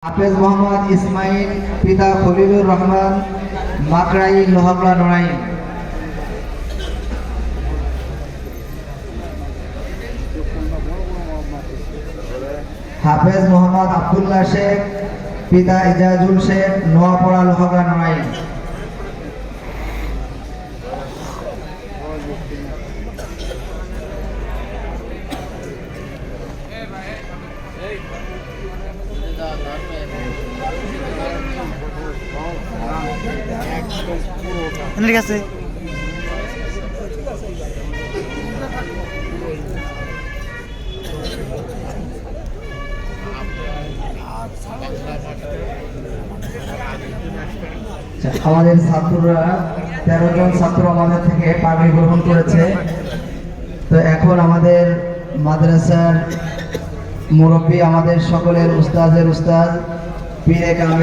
হাফেজ মোহাম্মদ ইসমাইল পিতা খলিলুর রহমান মাকড়াই লোহাগড়া নড়াইল। হাফেজ মোহাম্মদ আব্দুল্লাহ শেখ পিতা ইজাজুল শেখ নোয়াপাড়া লোহাগড়া নড়াইল। ঠিক আছে। আমাদের ছাত্ররা 13 জন ছাত্র আমাদের থেকে পাগড়ি গ্রহণ করেছে। তো এখন আমাদের মাদ্রাসার মুরব্বী, আমাদের সকলের উস্তাদের উস্তাদ পীরে কামেল